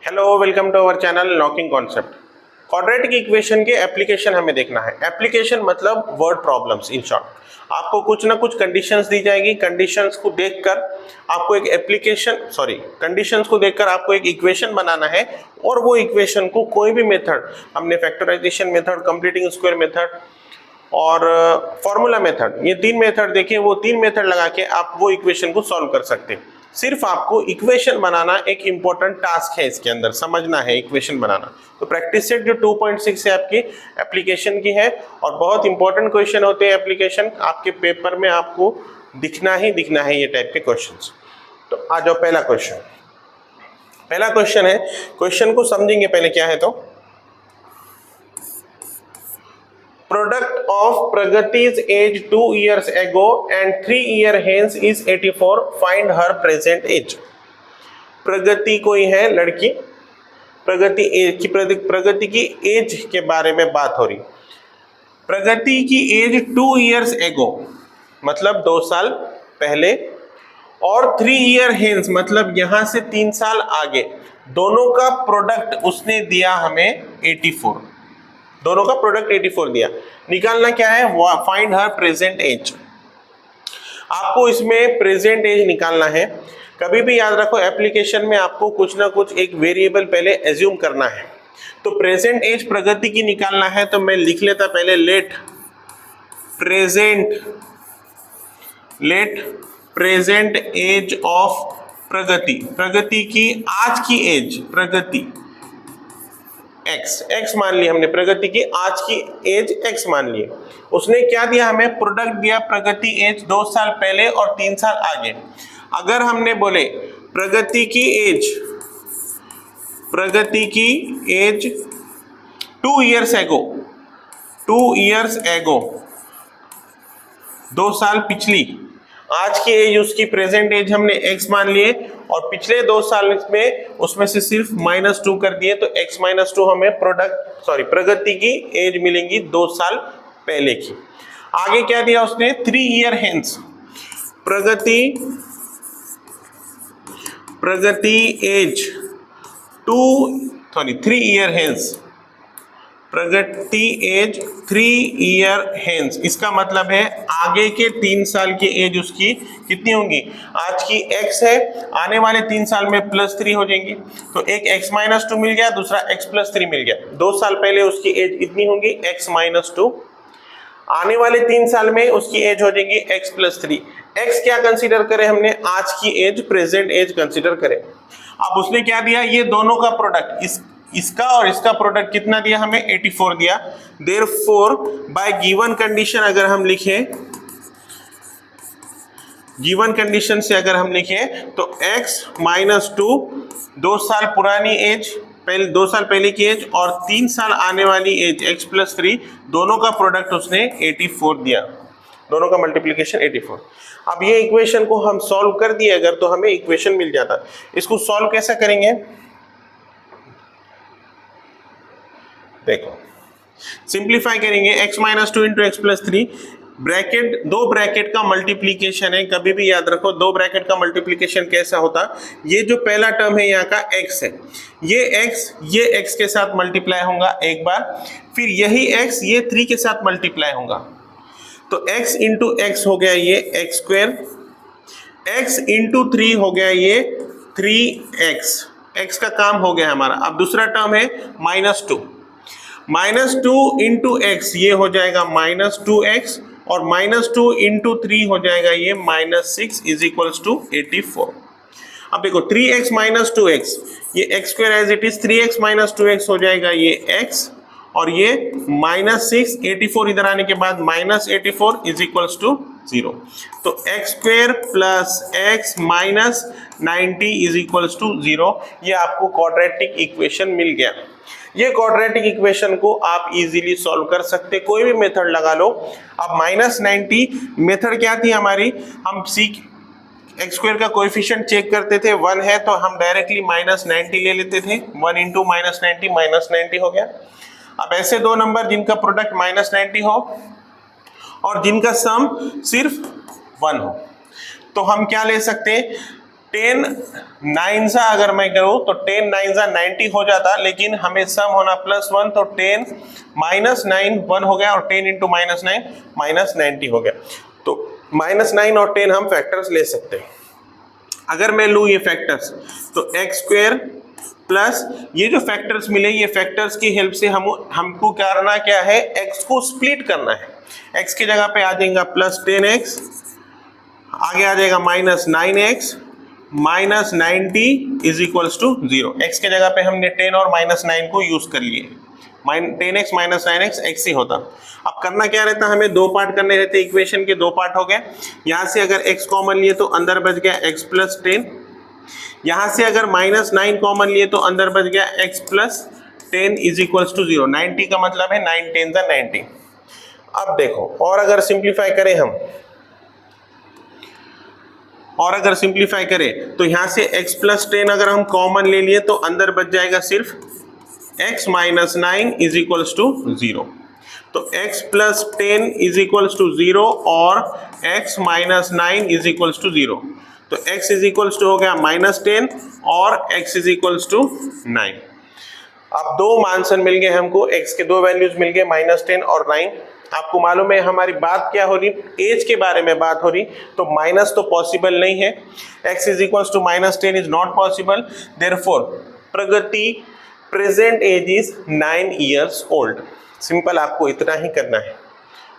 Hello, welcome to our channel locking concept. Quadratic equation के application हमें देखना है। एप्लीकेशन मतलब वर्ड प्रॉब्लम्स। इन शॉर्ट आपको कुछ ना कुछ कंडीशंस दी जाएगी। कंडीशंस को देखकर आपको एक इक्वेशन बनाना है और वो इक्वेशन को कोई भी मेथड, हमने factorization method, completing square method और फॉर्मूला मेथड, ये तीन मेथड देखे, वो तीन मेथड लगा के आप वो इक्वेशन को सॉल्व कर सकते हैं। सिर्फ आपको इक्वेशन बनाना एक इंपॉर्टेंट टास्क है, इसके अंदर समझना है इक्वेशन बनाना। तो प्रैक्टिस सेट जो 2.6 है आपकी एप्लीकेशन की है और बहुत इंपॉर्टेंट क्वेश्चन होते हैं एप्लीकेशन। आपके पेपर में आपको दिखना ही दिखना है ये टाइप के क्वेश्चंस। तो आ जाओ, पहला क्वेश्चन है। क्वेश्चन को समझेंगे पहले क्या है। तो product of Pragati's age 2 years ago and 3 years hence is 84. Find her present age. प्रगति कोई है लड़की, प्रगति की एज के बारे में बात हो रही। प्रगति की एज 2 years ago मतलब 2 साल पहले और 3 years hence मतलब यहां से 3 साल आगे, दोनों का प्रोडक्ट उसने दिया हमें 84। दोनों का प्रोडक्ट 84 दिया। निकालना क्या है? Find her present age. आपको इसमें प्रेजेंट एज निकालना है। कभी भी याद रखो एप्लीकेशन में आपको कुछ ना कुछ एक वेरिएबल पहले एज्यूम करना है। तो प्रेजेंट एज प्रगति की निकालना है तो मैं लिख लेता पहले लेट प्रेजेंट एज ऑफ प्रगति की आज की एज, प्रगति x मान लिया हमने, प्रगति की आज की एज x मान लिए। उसने क्या दिया हमें? प्रोडक्ट दिया प्रगति एज 2 साल पहले और 3 साल आगे। अगर हमने बोले प्रगति की एज 2 years ago 2 साल पिछली, आज की एज उसकी प्रेजेंट एज हमने x मान लिए और पिछले 2 साल में उसमें से सिर्फ -2 कर दिए तो x - 2 हमें प्रगति की एज मिलेंगी 2 साल पहले की। आगे क्या दिया उसने? 3 years hence प्रगति एज 3 years hence प्रगति एज 3 years hence। इसका मतलब है आगे के 3 साल की एज उसकी कितनी होंगी? आज की x है, आने वाले 3 साल में +3 हो जाएंगी। तो एक x - 2 मिल गया, दूसरा x +3 मिल गया। 2 साल पहले उसकी एज इतनी होंगी x - 2, आने वाले 3 साल में उसकी एज हो जाएगी x +3। x क्या कंसीडर करें हमने? आज की एज, प्रेजेंट एज कंसीडर करें। अब उसने क्या दिया? ये दोनों का प्रोडक्ट, इसका और इसका प्रोडक्ट कितना दिया हमें? 84 दिया। देयरफॉर बाय गिवन कंडीशन अगर हम लिखें, गिवन कंडीशन से अगर हम लिखें तो x - 2 2 साल पुरानी एज, पहले 2 साल पहले की एज और 3 साल आने वाली एज x +3, दोनों का प्रोडक्ट उसने 84 दिया। दोनों का मल्टीप्लिकेशन 84। अब ये इक्वेशन को हम सॉल्व कर दिए अगर तो हमें इक्वेशन मिल जाता। इसको सॉल्व कैसे करेंगे? देखो, सिंप्लीफाई करेंगे। x - 2 × x +3 ब्रैकेट, 2 ब्रैकेट का मल्टीप्लिकेशन है। कभी भी याद रखो 2 ब्रैकेट का मल्टीप्लिकेशन कैसा होता? ये जो पहला टर्म है यहाँ का x है, ये x के साथ मल्टीप्लाई होगा एक बार, फिर यही x ये 3 के साथ मल्टीप्लाई होगा। तो x × x हो गया ये x², x × 3 हो गया ये 3x। x का काम हो गया हमारा। अब दूसरा टर्म है -2 × x, ये हो जाएगा -2x और -2 × 3 हो जाएगा ये -6 = 84। अब देखो 3x - 2x, ये x² as it is, 3x - 2x हो जाएगा ये x और ये -6, 84 इधर आने के बाद -84 = 0। तो x² + x - 90 = 0। ये आपको क्वाड्रेटिक इक्वेशन मिल गया। ये क्वाड्रेटिक इक्वेशन को आप इजीली सॉल्व कर सकते, कोई भी मेथड लगा लो। अब -90 मेथड क्या थी हमारी? हम x² का कोएफिशिएंट चेक करते थे, 1 है तो हम डायरेक्टली -90 ले लेते थे। 1 × -90 -90 हो गया। अब ऐसे 2 नंबर जिनका प्रोडक्ट -90 हो और जिनका सम सिर्फ 1 हो, तो हम क्या ले सकते हैं? 10 9 सा अगर मैं करूं तो 10 9 सा 90 हो जाता, लेकिन हमें सम होना +1, तो 10 -9 1 हो गया और 10 इंटू -9 -90 हो गया। तो -9 और 10 हम फैक्टर्स ले सकते हैं। अगर मैं लूँ ये फैक्टर्स तो x² प्लस ये जो फैक्टर्स मिले, ये फैक्टर्स की हेल्प से हमको करना क्या है, x को स्प्लिट करना है। x की जगह पे आ जाएगा +10x, आगे आ जाएगा -9x -90 is equals to 0। x के जगह पे हमने 10 और -9 को यूज कर लिए, 10x -9x x ही होता। अब करना क्या रहता, हमें दो पार्ट करने रहते, इक्वेशन के दो पार्ट हो गए। यहाँ से अगर x कॉमन लिए तो अंदर बच गया x + 10, यहाँ से अगर -9 कॉमन लिए तो अंदर बच गया x + 10 इज इक्वल्स टू 0। 90 का मतलब है 9 10 = 90। अब देखो, और अगर सिंप्लीफाई करें हम, और अगर सिंप्लीफाई करें तो यहाँ से x + 10 अगर हम कॉमन ले लिए तो अंदर बच जाएगा सिर्फ x - 9 इज इक्वल्स टू 0। तो x + 10 इज इक्वल्स टू 0 और x - 9 इज इक्वल्स टू 0। तो x इज इक्वल्स टू हो गया -10 और x इज इक्वल्स टू 9। अब दो मानसन मिल गए हमको, x के दो वैल्यूज मिल गए -10 और 9। आपको मालूम है हमारी बात क्या हो रही, एज के बारे में बात हो रही, तो माइनस तो पॉसिबल नहीं है। x is equals to -10 is not possible, therefore Pragati present age is 9 years old। Simple, आपको इतना ही करना है,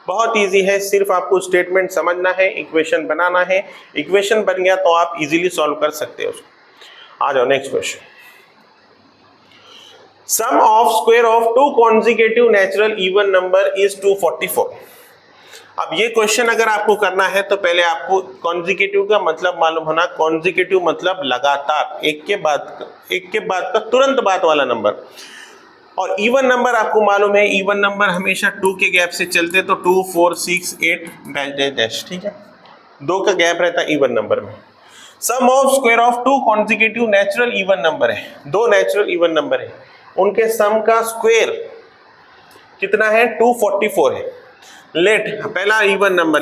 बहुत इजी है। सिर्फ आपको स्टेटमेंट समझना है, इक्वेशन बनाना है। इक्वेशन बन गया तो आप इजीली सॉल्व कर सकते हो उसको। आ जाओ next question. Sum of square of two consecutive natural even number is 244। अब ये क्वेश्चन अगर आपको करना है तो पहले आपको कॉन्जिक्यूटिव का मतलब मालूम होना। कॉन्जिक्यूटिव मतलब लगातार, एक के बाद का तुरंत बाद वाला नंबर। और इवन नंबर आपको मालूम है, इवन नंबर हमेशा 2 के गैप से चलते, तो 2 4 6 8 डैश, ठीक है, 2 का गैप रहता है इवन नंबर में। Sum of square of two consecutive natural even number है, दो नेचुरल इवन नंबर है, उनके सम का स्क्वायर कितना है, 244 है। लेट पहला इवन नंबर,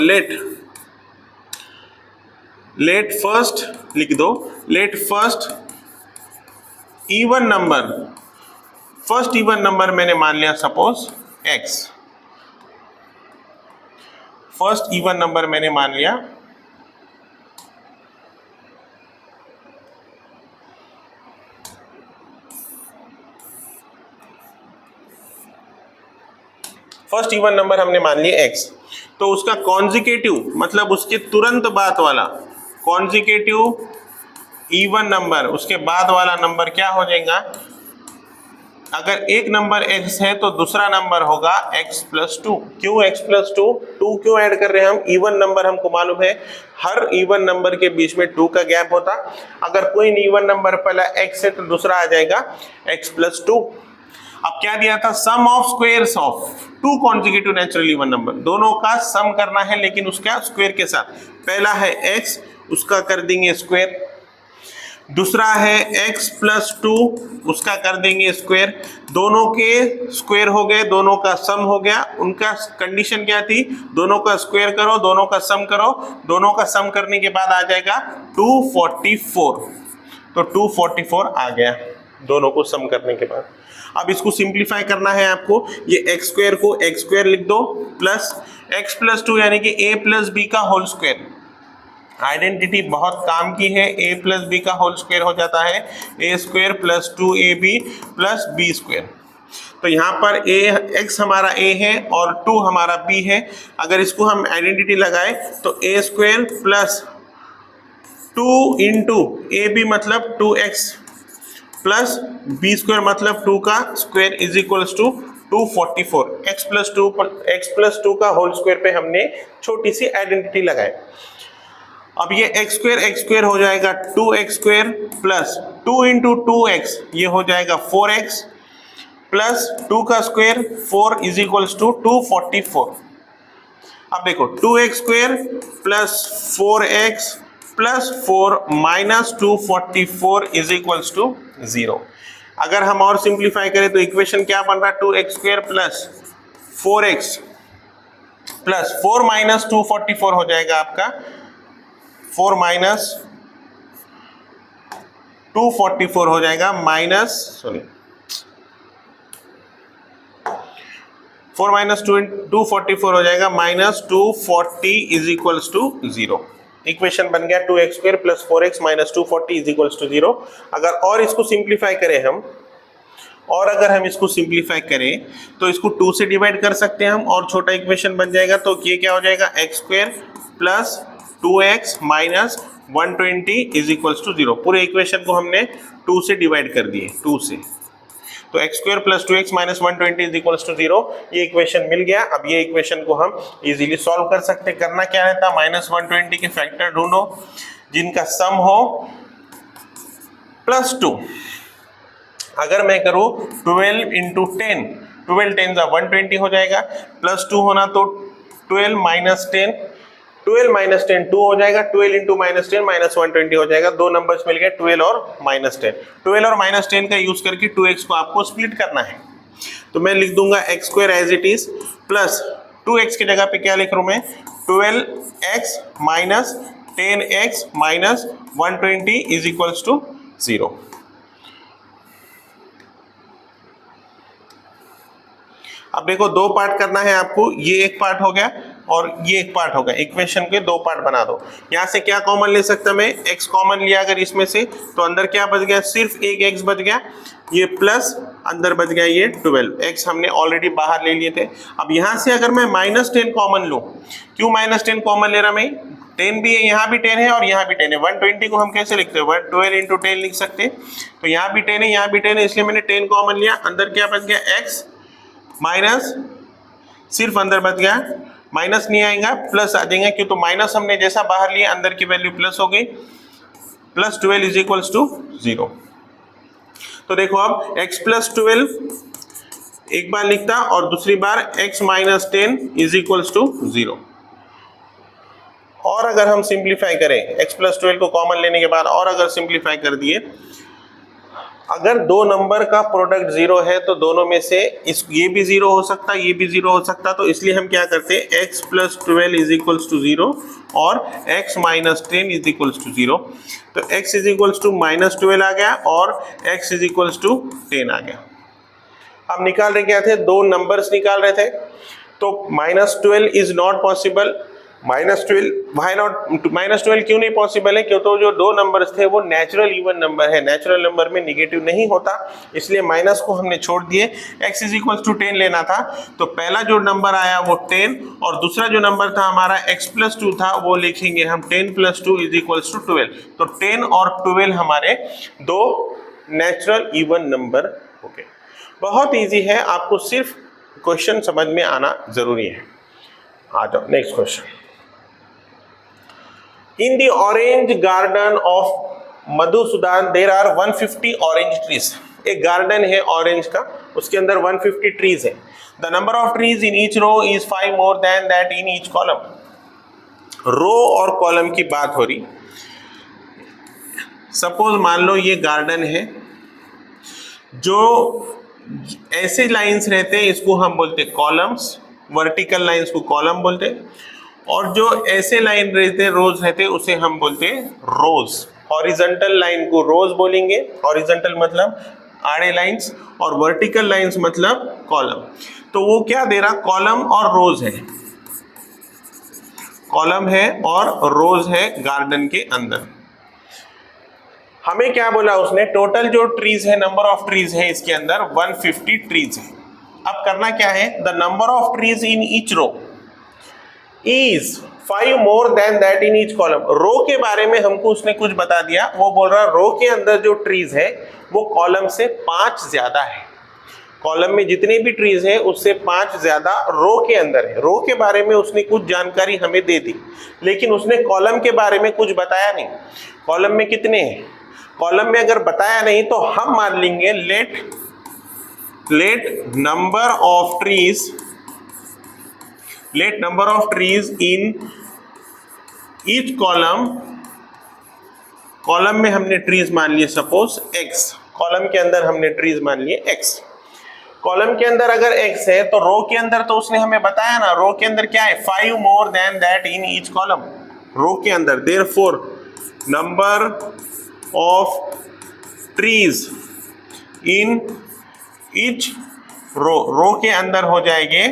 लेट फर्स्ट लिख दो, let first even number, first even number मैंने मान लिया suppose x, first even number मैंने मान लिया फर्स्ट इवन नंबर हमने मान लिया x। तो उसका कॉन्जिक्यूटिव मतलब उसके तुरंत बाद वाला कॉन्जिक्यूटिव इवन नंबर, उसके बाद वाला नंबर क्या हो जाएगा, अगर एक नंबर x है तो दूसरा नंबर होगा x + 2। क्यों x + 2? 2 क्यों ऐड कर रहे हैं हम, इवन नंबर हमको मालूम है हर इवन नंबर के बीच में 2 का गैप होता। अगर कोई इवन नंबर पहला x है तो दूसरा आ जाएगा x + 2। अब क्या दिया था, sum of squares of two consecutive natural even number, दोनों का सम करना है लेकिन उसका स्क्वायर के साथ। पहला है x, उसका कर देंगे स्क्वायर, दूसरा है x + 2, उसका कर देंगे स्क्वायर। दोनों के स्क्वायर हो गए, दोनों का सम हो गया। उनका कंडीशन क्या थी, दोनों का स्क्वायर करो, दोनों का सम करो। दोनों का सम करने के बाद आ जाएगा 244, तो 244 आ गया दोनों को सम करने के बाद। अब इसको सिंप्लीफाई करना है आपको, ये x² को x² लिख दो प्लस x + 2 यानी कि a + b का होल स्क्वायर। आइडेंटिटी बहुत काम की है, a + b का होल स्क्वायर हो जाता है a² + 2ab + b²। तो यहाँ पर x हमारा a है और 2 हमारा b है। अगर इसको हम आइडेंटिटी लगाए तो a² + 2 इंटू ab मतलब 2x प्लस b² मतलब 2 का square is equals to 244। x + 2 का होल स्क्वायर पे हमने छोटी सी आइडेंटिटी लगाई। अब ये x² हो जाएगा 2x² प्लस 2 इंटू 2x, ये हो जाएगा 4x प्लस 2 का स्क्वायर 4 इज इक्वल्स टू 244। अब देखो 2x² plus 4x plus 4 minus 244 is equals to 0। अगर हम और सिंप्लीफाई करें तो इक्वेशन क्या बन रहा है, 2x² plus 4x plus 4 minus 244 हो जाएगा आपका 4 माइनस 244 हो जाएगा माइनस 4 माइनस 244 हो जाएगा minus 240 is equals to 0। Equation बन गया 2x square plus 4x minus 240 is equals to 0। अगर और इसको सिंप्लीफाई करें हम, और अगर हम इसको सिंप्लीफाई करें तो इसको 2 से डिवाइड कर सकते हैं हम और छोटा इक्वेशन बन जाएगा। तो ये क्या हो जाएगा x square plus 2x minus 120 is equals to 0। पूरे इक्वेशन को हमने 2 से डिवाइड कर दिए, 2 से। तो x square plus 2x minus 120 is equals to 0, ये इक्वेशन मिल गया। अब ये इक्वेशन को हम इजीली सॉल्व कर सकते हैं। करना क्या रहता, माइनस 120 के फैक्टर ढूंढो जिनका सम हो प्लस 2। अगर मैं करूं 12 इंटू 10, 12 10 जा 120 हो जाएगा, प्लस 2 होना तो 12 माइनस 10, 12 माइनस 10 2 हो जाएगा, 12 इंटू माइनस 10 माइनस 120 हो जाएगा। दो नंबर्स मिल गए 12 और माइनस 10। 12 और माइनस 10 का यूज करके 2x को आपको स्प्लिट करना है। तो मैं लिख दूंगा x square as it is plus 2x की जगह पे क्या लिख रहा हूं मैं, 12x minus 10x minus 120 is equals to 0। अब देखो दो पार्ट करना है आपको, ये एक पार्ट हो गया और ये एक पार्ट हो गया। इक्वेशन के दो पार्ट बना दो। यहां से क्या कॉमन ले सकता मैं, x कॉमन लिया अगर इसमें से तो अंदर क्या बच गया, सिर्फ एक x बच गया, ये प्लस अंदर बच गया ये 12, x हमने ऑलरेडी बाहर ले लिए थे। अब यहां से अगर मैं माइनस 10 कॉमन लूं, क्यों माइनस 10 कॉमन ले रहा मैं, 10 भी है, यहाँ भी 10 है और यहाँ भी 10 है। 120 को हम कैसे लिखते हैं, 12 इंटू 10 लिख सकते हैं। तो यहाँ भी 10 है, यहाँ भी 10 है, इसलिए मैंने 10 कॉमन लिया। अंदर क्या बच गया, x माइनस, सिर्फ अंदर बच गया, माइनस नहीं आएगा प्लस आ जाएगा, क्यों तो माइनस हमने जैसा बाहर लिया अंदर की वैल्यू प्लस हो गई, प्लस 12 इज इक्वल्स टू 0। तो देखो अब x प्लस 12 एक बार लिखता और दूसरी बार x minus 10 is equals to 0। और अगर हम सिंप्लीफाई करें x प्लस 12 को कॉमन लेने के बाद, और अगर सिंप्लीफाई कर दिए, अगर दो नंबर का प्रोडक्ट 0 है तो दोनों में से ये भी 0 हो सकता, ये भी 0 हो सकता। तो इसलिए हम क्या करते हैं, x plus 12 is equals to 0 और x minus 10 is equals to 0। तो x is equals to minus 12 आ गया और x इज इक्वल्स टू 10 आ गया। अब निकाल रहे क्या थे, दो नंबर्स निकाल रहे थे। तो minus 12 is not possible, minus 12 why not, minus 12 क्यों नहीं पॉसिबल है, क्योंकि तो जो दो नंबर्स थे वो नेचुरल इवन नंबर है, नेचुरल नंबर में निगेटिव नहीं होता, इसलिए माइनस को हमने छोड़ दिए। x इज इक्वल टू 10 लेना था, तो पहला जो नंबर आया वो 10 और दूसरा जो नंबर था हमारा x प्लस 2 था, वो लिखेंगे हम 10 प्लस 2 इज इक्वल्स टू 12। तो 10 और 12 हमारे दो नेचुरल इवन नंबर हो गए। बहुत ईजी है, आपको सिर्फ क्वेश्चन समझ में आना जरूरी है। आ जाओ next question. In the orange garden of Madhusudan there are 150 orange trees. एक गार्डन है ऑरेंज का, उसके अंदर 150 ट्रीज है। The number of trees in each row is 5 more than that in each column. रो और कॉलम की बात हो रही। सपोज मान लो ये गार्डन है, जो ऐसे लाइंस रहते हैं इसको हम बोलते हैं कॉलम्स, वर्टिकल लाइंस को कॉलम बोलते हैं, और जो ऐसे लाइन रहते हैं, रोज रहते हैं, उसे हम बोलते हैं रोज। हॉरिजॉन्टल लाइन को रोज बोलेंगे, हॉरिजॉन्टल मतलब आड़े लाइंस और वर्टिकल लाइंस मतलब कॉलम। तो वो क्या दे रहा, कॉलम और रोज है, कॉलम है और रोज है गार्डन के अंदर। हमें क्या बोला उसने, टोटल जो ट्रीज है, नंबर ऑफ ट्रीज है इसके अंदर 150 ट्रीज है। अब करना क्या है, the number of trees in each row is 5 more than that in each column। Row के बारे में हमको उसने कुछ बता दिया, वो बोल रहा रो के अंदर जो ट्रीज है वो कॉलम से 5 ज्यादा है। कॉलम में जितने भी ट्रीज है उससे 5 ज्यादा रो के अंदर है। रो के बारे में उसने कुछ जानकारी हमें दे दी, लेकिन उसने कॉलम के बारे में कुछ बताया नहीं। कॉलम में कितने हैं, कॉलम में अगर बताया नहीं तो हम मान लेंगे let number of trees, let number of trees in each column, column में हमने ट्रीज मान लिए सपोज x, कॉलम के अंदर हमने ट्रीज मान लिए x। कॉलम के अंदर अगर x है तो रो के अंदर तो उसने हमें बताया ना, रो के अंदर क्या है, 5 more than that in each column। Row के अंदर therefore number of trees in each row के अंदर हो जाएंगे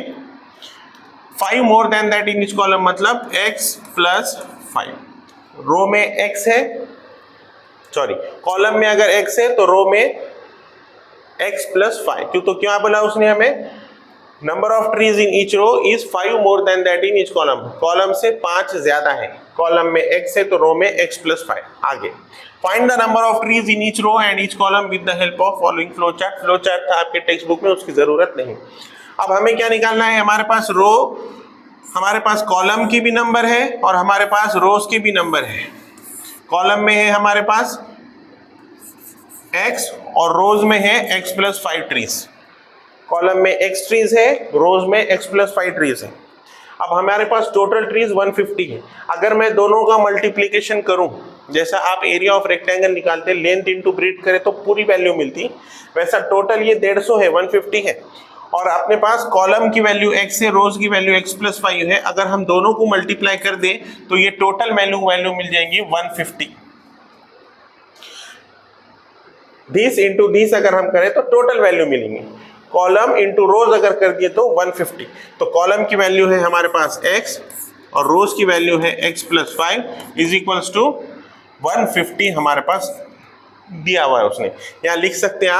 5 more than that in each column, मतलब x प्लस 5। रो में x है, सॉरी कॉलम में अगर x है तो रो में x प्लस 5। क्यों, तो क्या बोला उसने हमें, number of trees in each row is 5 more than that in each column. Column से 5 ज्यादा है, कॉलम में x है तो रो में x प्लस 5। आगे find the number of trees in each row and each column with the help of following flow chart. Flow chart था आपके टेक्स्ट बुक में, उसकी जरूरत नहीं। अब हमें क्या निकालना है, हमारे पास रो, हमारे पास कॉलम की भी नंबर है और हमारे पास रोज की भी नंबर है। कॉलम में है हमारे पास x और रोज में है x प्लस 5 ट्रीज। कॉलम में x ट्रीज है, रोज में x प्लस 5 ट्रीज है। अब हमारे पास टोटल ट्रीज 150 है। अगर मैं दोनों का मल्टीप्लीकेशन करूं, जैसा आप एरिया ऑफ रेक्टेंगल निकालते लेंथ इनटू ब्रेड्थ करें तो पूरी वैल्यू मिलती, वैसा टोटल ये 150 है, 150 है। और अपने पास कॉलम की वैल्यू x है, रोज की वैल्यू x प्लस 5 है। अगर हम दोनों को मल्टीप्लाई कर दें तो ये टोटल वैल्यू मिल जाएंगी 150। दिस इंटू दिस अगर हम करें तो टोटल वैल्यू मिलेंगी। कॉलम इंटू रोज अगर कर दिए तो 150। तो कॉलम की वैल्यू है हमारे पास x और रोज की वैल्यू है x plus 5 is equals to 150 हमारे पास दिया हुआ है उसने। यहां लिख सकते हैं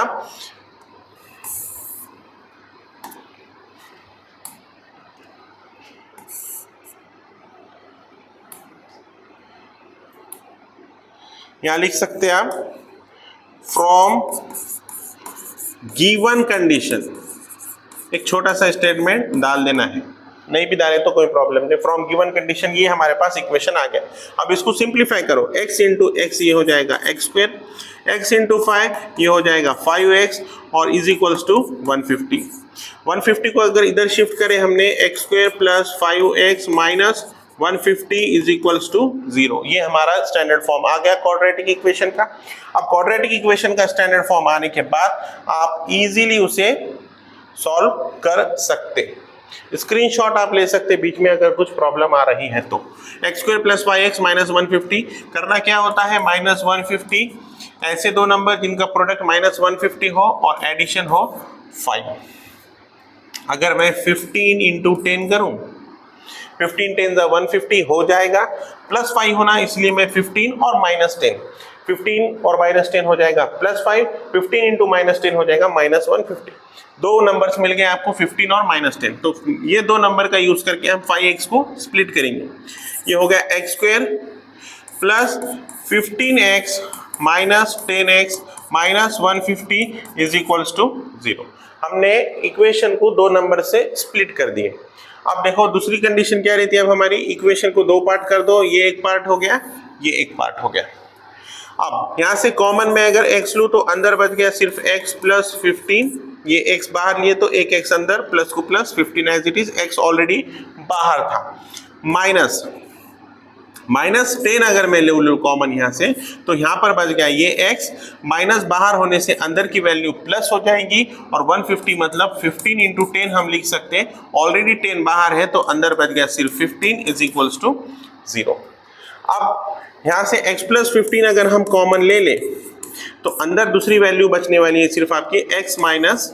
आप फ्रॉम गिवन कंडीशन, एक छोटा सा स्टेटमेंट डाल देना है, नहीं भी डाले तो कोई प्रॉब्लम नहीं। फ्रॉम गिवन कंडीशन, ये हमारे पास इक्वेशन आ गया। अब इसको सिंप्लीफाई करो, x इंटू एक्स ये हो जाएगा x स्क्वायर, x इंटू 5 ये हो जाएगा 5x और इज इक्वल्स टू 150। 150 को अगर इधर शिफ्ट करें हमने, x square plus 5x minus 150 is equals to 0। ये हमारा स्टैंडर्ड फॉर्म आ गया क्वाड्रेटिक इक्वेशन का। अब क्वाड्रेटिक इक्वेशन का स्टैंडर्ड फॉर्म आने के बाद आप इजीली उसे सॉल्व कर सकते। स्क्रीनशॉट आप ले सकते बीच में अगर कुछ प्रॉब्लम आ रही है तो। X square plus 5x minus 150 करना क्या होता है, माइनस 150, ऐसे दो नंबर जिनका प्रोडक्ट माइनस 150 हो और एडिशन हो 5। अगर मैं 15 इंटू 10 करूं, 15 10 150 हो जाएगा, प्लस 5 होना इसलिए मैं 15 और माइनस 10, 15 और माइनस 10 हो जाएगा प्लस 5, 15 इंटू माइनस 10 हो जाएगा माइनस 150। दो नंबर्स मिल गए आपको 15 और माइनस 10। तो ये दो नंबर का यूज करके हम 5x को स्प्लिट करेंगे। ये हो गया x square plus 15x minus 10x minus 150 is equals to 0। हमने इक्वेशन को दो नंबर से स्प्लिट कर दिए। अब देखो दूसरी कंडीशन क्या रहती है, अब हमारी इक्वेशन को दो पार्ट कर दो, ये एक पार्ट हो गया, ये एक पार्ट हो गया। अब यहां से कॉमन में अगर x लूं तो अंदर बच गया सिर्फ x प्लस 15, ये x बाहर लिए तो एक x अंदर, प्लस को plus 15 as it is, x already बाहर था, माइनस 10 अगर मैं ले लूं कॉमन यहां से तो यहां पर बच गया ये x, माइनस बाहर होने से अंदर की वैल्यू प्लस हो जाएगी और 150 मतलब 15 इंटू 10 हम लिख सकते हैं, ऑलरेडी 10 बाहर है तो अंदर बच गया सिर्फ 15 इज इक्वल्स टू 0। अब यहां से x प्लस 15 अगर हम कॉमन ले लें तो अंदर दूसरी वैल्यू बचने वाली है सिर्फ आपकी x minus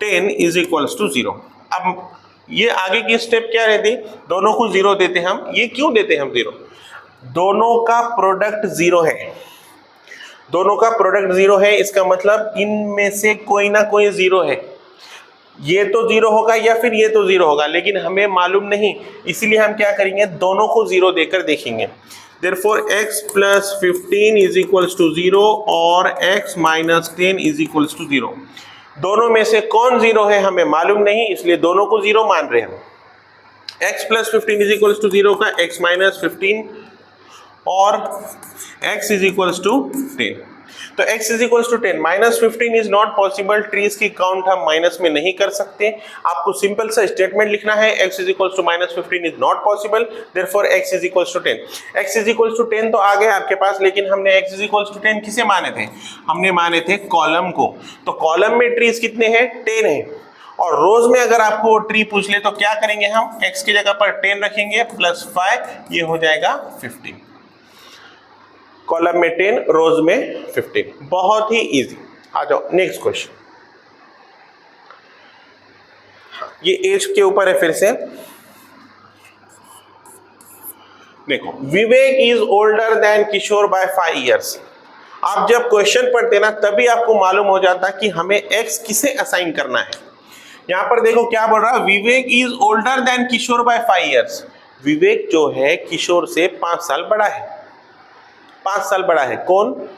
10 is equals to 0। अब ये आगे की स्टेप क्या रहती, दोनों को 0 देते हम। ये क्यों देते हम 0, दोनों का प्रोडक्ट 0 है, दोनों का प्रोडक्ट 0 है, इसका मतलब इनमें से कोई ना कोई 0 है। ये तो 0 होगा या फिर ये तो 0 होगा, लेकिन हमें मालूम नहीं, इसीलिए हम क्या करेंगे, दोनों को 0 देकर देखेंगे। Therefore x plus 15 is equals to 0 और x minus 10 is equals to 0। दोनों में से कौन 0 है हमें मालूम नहीं, इसलिए दोनों को 0 मान रहे हैं। x plus 15 is equals to 0 का x minus 15 और x is equals to 10। तो x is equals to 10, minus 15 is not possible, trees की काउंट हम माइनस में नहीं कर सकते। आपको सिंपल सा स्टेटमेंट लिखना है, x is equals to minus 15 is not possible, therefore x is equals to 10। x is equals to 10 तो आ गया आपके पास, लेकिन हमने x is equals to 10 किसे माने थे, हमने माने थे कॉलम को। तो कॉलम में ट्रीज कितने हैं, 10 है, और रोज में अगर आपको ट्री पूछ ले तो क्या करेंगे, हम x की जगह पर 10 रखेंगे प्लस 5, ये हो जाएगा 15। कॉलम में 10, रोज में 15। बहुत ही इजी। आ जाओ नेक्स्ट क्वेश्चन। ये एज के ऊपर है फिर से। देखो, Vivek is older than Kishore by 5 years। आप जब क्वेश्चन पढ़ते ना तभी आपको मालूम हो जाता कि हमें एक्स किसे असाइन करना है। यहां पर देखो क्या बोल रहा है, Vivek is older than Kishore by 5 years। Vivek जो है किशोर से 5 साल बड़ा है, 5 साल बड़ा है। कौन?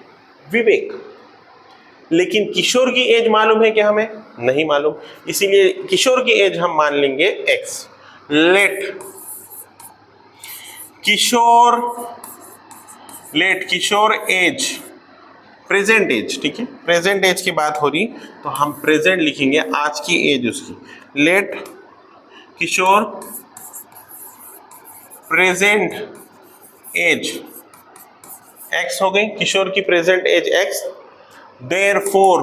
विवेक। लेकिन किशोर की एज मालूम है क्या? हमें नहीं मालूम, इसीलिए किशोर की एज हम मान लेंगे एक्स। लेट किशोर एज, प्रेजेंट एज, ठीक है, प्रेजेंट एज की बात हो रही तो हम प्रेजेंट लिखेंगे, आज की एज उसकी। लेट किशोर प्रेजेंट एज एक्स हो गई, किशोर की प्रेजेंट एज एक्स। देयरफॉर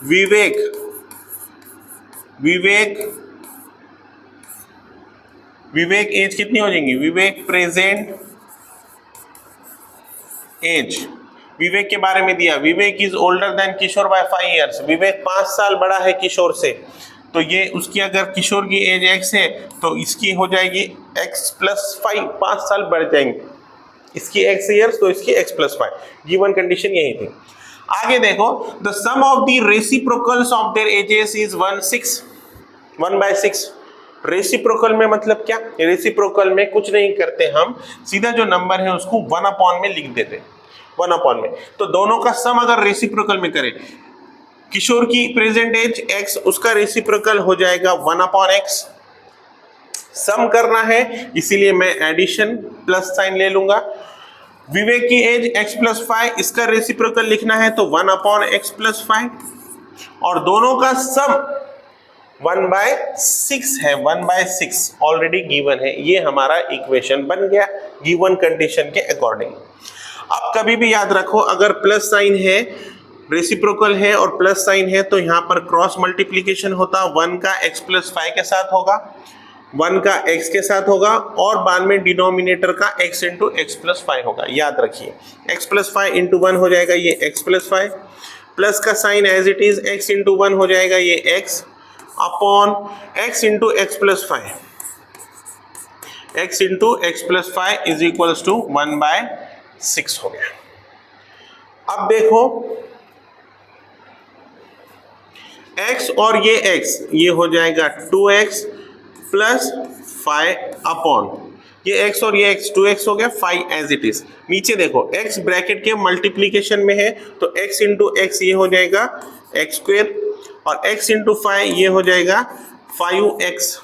विवेक एज कितनी हो जाएंगी? विवेक प्रेजेंट एज, विवेक के बारे में दिया, Vivek is older than Kishore by 5 years। Vivek 5 साल बड़ा है किशोर से, तो ये उसकी अगर किशोर की एज x है तो इसकी हो जाएगी x प्लस 5, 5 साल बढ़ जाएंगे। इसकी x ईयर्स तो इसकी x प्लस 5। गिवन कंडीशन यही थी। आगे देखो, the sum of the reciprocals of their ages is 1/6। Reciprocal में मतलब क्या? रेसिप्रोकल में कुछ नहीं करते, हम सीधा जो नंबर है उसको 1/में लिख देते, 1/में। तो दोनों का सम अगर रेसिप्रोकल में करें, किशोर की प्रेजेंट एज x, उसका रेसिप्रोकल हो जाएगा 1/x। सम करना है इसीलिए मैं एडिशन प्लस साइन ले लूंगा। विवेक की एज x प्लस 5, इसका रेसिप्रोकल लिखना है तो 1/x प्लस 5, और दोनों का सम 1/6 है। 1/6 ऑलरेडी गिवन है, ये हमारा इक्वेशन बन गया गिवन कंडीशन के अकॉर्डिंग। आप कभी भी याद रखो, अगर प्लस साइन है, रेसिप्रोकल है और प्लस साइन है तो यहाँ पर क्रॉस मल्टीप्लीकेशन होता, 1 का x प्लस 5 के साथ होगा, 1 का x के साथ होगा, और बाद में डिनोमिनेटर का x इंटू एक्स प्लस 5 होगा। याद रखिए, x प्लस 5 इंटू 1 हो जाएगा ये x प्लस 5, प्लस का sign as it is x into 1 हो जाएगा ये x upon x into x plus 5, x into x plus 5 is equals to 1/6 हो गया। अब देखो x और ये x, ये हो जाएगा 2x प्लस 5 अपॉन ये x और ये x, 2x हो गया, 5 एज इट इज। नीचे देखो x ब्रैकेट के मल्टीप्लीकेशन में है तो x इंटू एक्स ये हो जाएगा x स्क्वेयर, और x इंटू 5 ये हो जाएगा 5x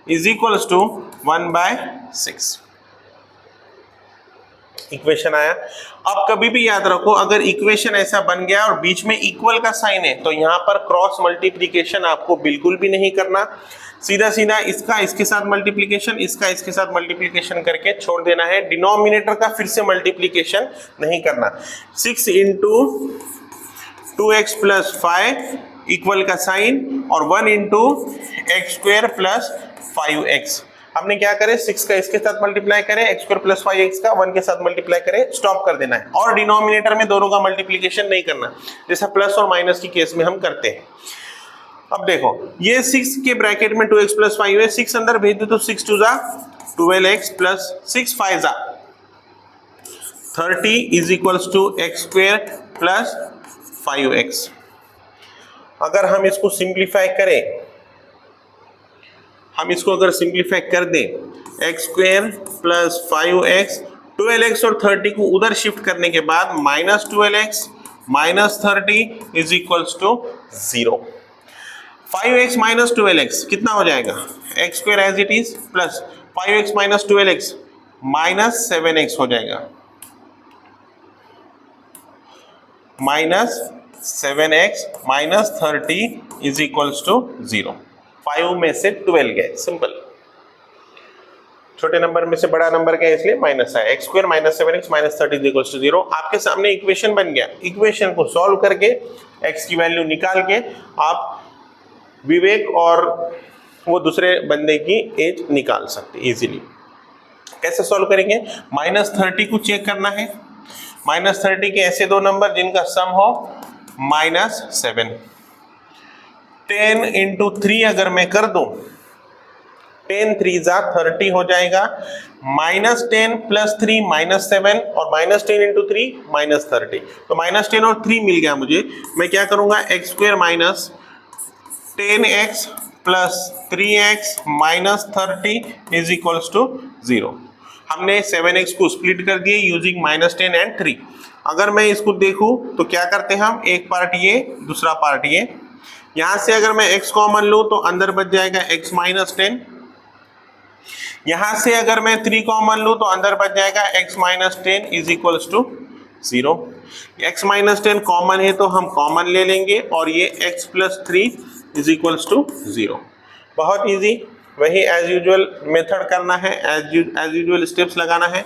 is equals to 1/6। Equation आया। अब कभी भी याद रखो, अगर इक्वेशन ऐसा बन गया और बीच में इक्वल का साइन है तो यहाँ पर क्रॉस मल्टीप्लीकेशन आपको बिल्कुल भी नहीं करना, सीधा सीधा इसका इसके साथ मल्टीप्लीकेशन, इसका इसके साथ मल्टीप्लीकेशन करके छोड़ देना है। डिनोमिनेटर का फिर से मल्टीप्लीकेशन नहीं करना। 6 इंटू 2x प्लस 5 इक्वल का साइन, और 1 into x square plus 5x। हमने क्या करें, 6 का इसके साथ मल्टीप्लाई करें, एक्स स्क्वायर प्लस 5x का 1 के साथ मल्टीप्लाई करें, स्टॉप कर देना है। और डिनोमिनेटर में दोनों का मल्टीप्लिकेशन नहीं करना, जैसा प्लस और माइनस की केस में हम करते हैं। अब देखो, ये 6 के ब्रैकेट में 2x प्लस 5 है, 6 अंदर भेज दो तो 6 2 जा 12x प्लस 6 5 जा 30 is equals to x square plus 5x। अगर हम इसको सिंप्लीफाई करें, हम इसको अगर सिंप्लीफाई कर दें, x square plus 5x, 12x और 30 को उधर शिफ्ट करने के बाद minus 12x minus 30 is equals to 0। 5x minus 12x कितना हो जाएगा, x square as it is plus 5x minus 12x minus 7x हो जाएगा, minus 7x minus 30 is equals to 0। 5 में से 12 गए, सिंपल। छोटे नंबर में से बड़ा नंबर गया इसलिए माइनस आया। X square minus 7x minus 30 is equals to 0। आपके सामने इक्वेशन बन गया। इक्वेशन को सॉल्व करके x की वैल्यू निकाल के आप विवेक और वो दूसरे बंदे की एज निकाल सकते इजीली। कैसे सॉल्व करेंगे, माइनस 30 को चेक करना है, -30 के ऐसे दो नंबर जिनका सम हो -7। 10 into 3 अगर मैं कर दूं, 10 3 जा 30 हो जाएगा, -10 + 3 -7 और -10 into 3 -30। तो -10 और 3 मिल गया मुझे। मैं क्या करूंगा, x² minus 10x plus 3x minus 30 is equals to 0। हमने 7x को स्प्लिट कर दिए यूजिंग -10 एंड 3। अगर मैं इसको देखूं तो क्या करते हैं हम, एक पार्ट ये, दूसरा पार्ट ये। यहां से अगर मैं x कॉमन लूं तो अंदर बच जाएगा x माइनस 10। यहां से अगर मैं 3 कॉमन लूं तो अंदर बच जाएगा x minus 10 is equals to 0। x minus 10 common है तो हम कॉमन ले लेंगे और ये x plus 3 is equals to 0। बहुत इजी, वही एज यूजुअल मेथड करना है, एज यूजुअल स्टेप्स लगाना है।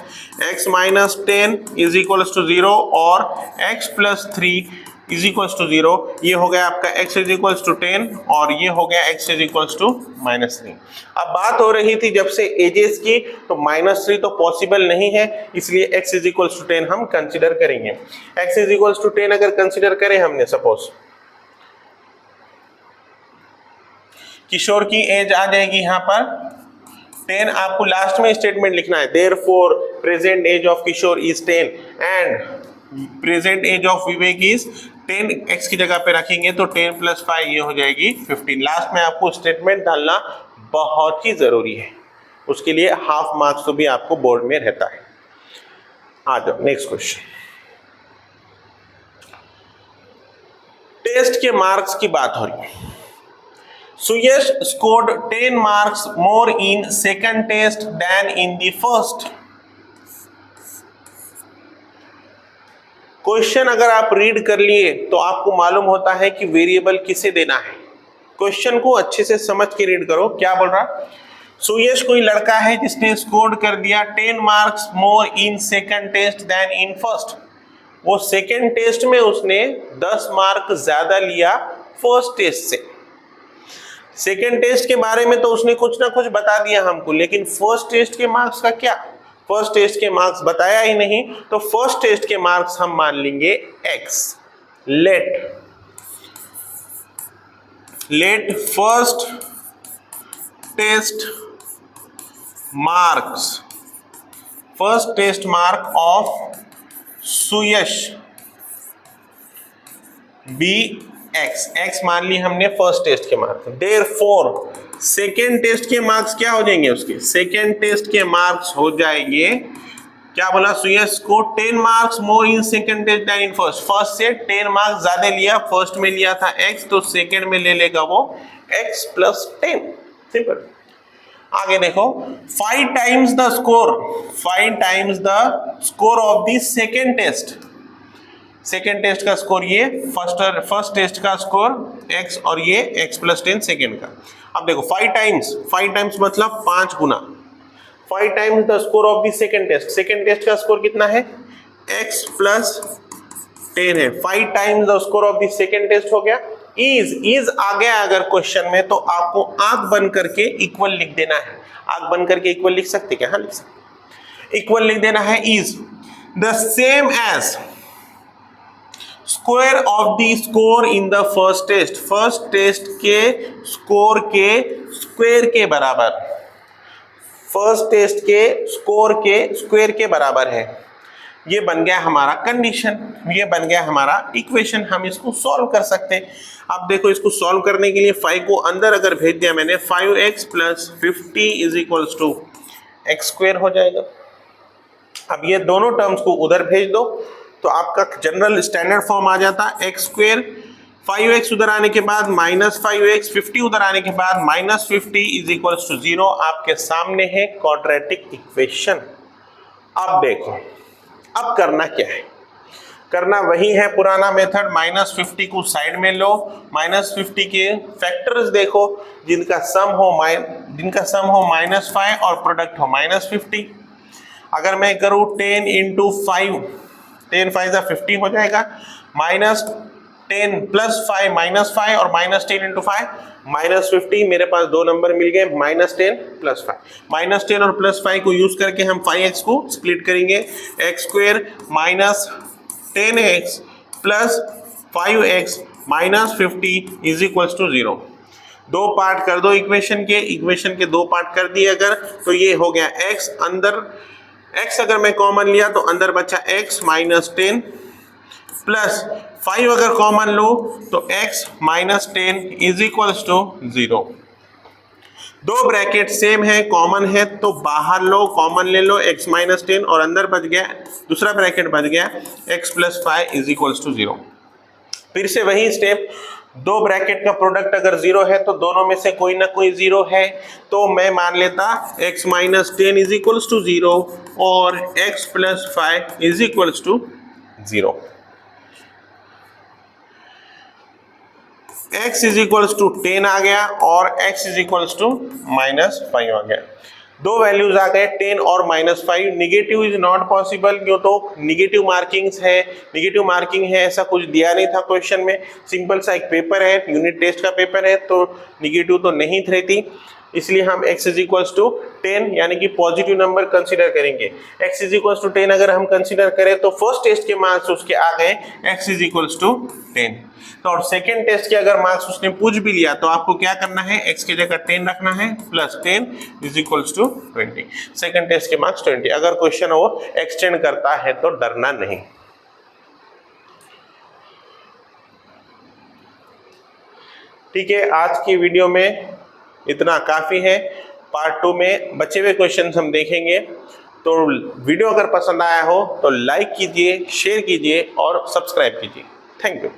x minus 10 is equals to 0 और x plus 3 is equals to 0। ये हो गया आपका x इज इक्वल्स टू 10 और ये हो गया x इज इक्वल्स टू -3। अब बात हो रही थी जब से एजेस की, तो -3 तो पॉसिबल नहीं है, इसलिए x इज इक्वल्स टू 10 हम कंसीडर करेंगे। x इज इक्वल्स टू 10 अगर कंसीडर करें हमने, सपोज किशोर की एज आ जाएगी यहाँ पर 10। आपको लास्ट में स्टेटमेंट लिखना है, therefore present age of Kishore is 10 and present age of Vivek is 10। x की जगह पे रखेंगे तो 10 + 5 ये हो जाएगी 15। लास्ट में आपको स्टेटमेंट डालना बहुत ही जरूरी है, उसके लिए हाफ मार्क्स तो भी आपको बोर्ड में रहता है। आ जाओ नेक्स्ट क्वेश्चन। टेस्ट के मार्क्स की बात हो रही है। सुयश scored 10 marks more in second test than in the first। Question अगर आप रीड कर लिए तो आपको मालूम होता है कि वेरिएबल किसे देना है। क्वेश्चन को अच्छे से समझ के रीड करो। क्या बोल रहा, सुयश कोई लड़का है जिसने स्कोर कर दिया 10 marks more in second test than in first। वो सेकेंड टेस्ट में उसने 10 मार्क ज्यादा लिया फर्स्ट टेस्ट से। सेकेंड टेस्ट के बारे में तो उसने कुछ ना कुछ बता दिया हमको, लेकिन फर्स्ट टेस्ट के मार्क्स का क्या, फर्स्ट टेस्ट के मार्क्स बताया ही नहीं, तो फर्स्ट टेस्ट के मार्क्स हम मान लेंगे x। Let first test mark of Suyash be x मान ली हमने फर्स्ट टेस्ट के मार्क्स। देयरफॉर सेकेंड टेस्ट के मार्क्स क्या हो जाएंगे, उसके सेकेंड टेस्ट के मार्क्स हो जाएंगे, क्या बोला, सुयश को 10 marks more in second test than in first. First से 10 मार्क्स ज्यादा लिया, फर्स्ट में लिया था x, तो सेकेंड में ले लेगा वो x + 10। सिंपल। आगे देखो, 5 times the score of the second test. Second test का स्कोर ये, फर्स्ट टेस्ट का स्कोर x और ये x + 10 सेकेंड का। अब देखो 5 टाइम्स मतलब 5 गुना। 5 times the score of the second test. Second test का स्कोर कितना है, x + 10 है। 5 times the score of the second test हो गया। इज आ गया अगर क्वेश्चन में तो आपको आंख बंद करके इक्वल लिख देना है। आंख बंद करके इक्वल लिख सकते क्या, हाँ लिख सकते। इक्वल लिख देना है, is the same as square of the score in the first test. First test के स्कोर के स्क्वायर के बराबर, फर्स्ट टेस्ट के स्कोर के स्क्वायर के बराबर है। ये बन गया हमारा कंडीशन, ये बन गया हमारा इक्वेशन। हम इसको सॉल्व कर सकते हैं। अब देखो, इसको सॉल्व करने के लिए 5 को अंदर अगर भेज दिया मैंने, 5x + 50 is equals to x² हो जाएगा। अब ये दोनों टर्म्स को उधर भेज दो तो आपका जनरल स्टैंडर्ड फॉर्म आ जाता x²। 5x उधर आने के बाद -5x, 50 उधर आने के बाद -50 इज इक्वल्स टू 0। आपके सामने है क्वाड्रेटिक इक्वेशन। अब देखो, अब करना क्या है, करना वही है पुराना मेथड। -50 को साइड में लो, -50 के फैक्टर्स देखो जिनका सम हो -5 और प्रोडक्ट हो -50। अगर मैं करूं 10 × 5, 10 5 = 50 हो जाएगा। -10 + 5 -5 और -10 × 5 -50। मेरे पास दो नंबर मिल गए, -10 + 5। -10 और +5 को यूज करके हम 5x को स्प्लिट करेंगे। x² 10x plus 5x minus 50 is equals to 0। दो पार्ट कर दो इक्वेशन के दो पार्ट कर दिए अगर, तो ये हो गया x अंदर, x अगर मैं कॉमन लिया तो अंदर बचा x माइनस 10 प्लस 5 अगर कॉमन लो तो x minus 10 is equals to 0। दो ब्रैकेट सेम है, कॉमन है, तो बाहर लो, कॉमन ले लो x माइनस 10 और अंदर बच गया दूसरा ब्रैकेट बच गया x plus 5 is equals to 0। फिर से वही स्टेप, दो ब्रैकेट का प्रोडक्ट अगर 0 है तो दोनों में से कोई ना कोई 0 है, तो मैं मान लेता x minus 10 is equals to 0 और x plus 5 is equals to 0। x is equals to 10 आ गया और x is equals to minus 5 आ गया। दो वैल्यूज आ गए 10 और minus 5। Negative is not possible, क्यों तो निगेटिव मार्किंग है, ऐसा कुछ दिया नहीं था क्वेश्चन में। सिंपल सा एक पेपर है, यूनिट टेस्ट का पेपर है, तो निगेटिव तो नहीं रहती, इसलिए हम x इज इक्वल्स टू 10 यानी कि पॉजिटिव नंबर कंसीडर करेंगे। x इज इक्वल्स टू 10 अगर हम कंसीडर करें तो फर्स्ट टेस्ट के मार्क्स उसके आ गए x इज इक्वल्स टू 10। तो और सेकेंड टेस्ट के अगर मार्क्स उसने पूछ भी लिया तो आपको क्या करना है, x की जगह 10 रखना है plus 10 is equals to 20। Second test के मार्क्स 20। अगर क्वेश्चन वो एक्सटेंड करता है तो डरना नहीं। ठीक है, आज की वीडियो में इतना काफी है। पार्ट 2 में बचे हुए क्वेश्चन हम देखेंगे। तो वीडियो अगर पसंद आया हो तो लाइक कीजिए, शेयर कीजिए और सब्सक्राइब कीजिए। Thank you.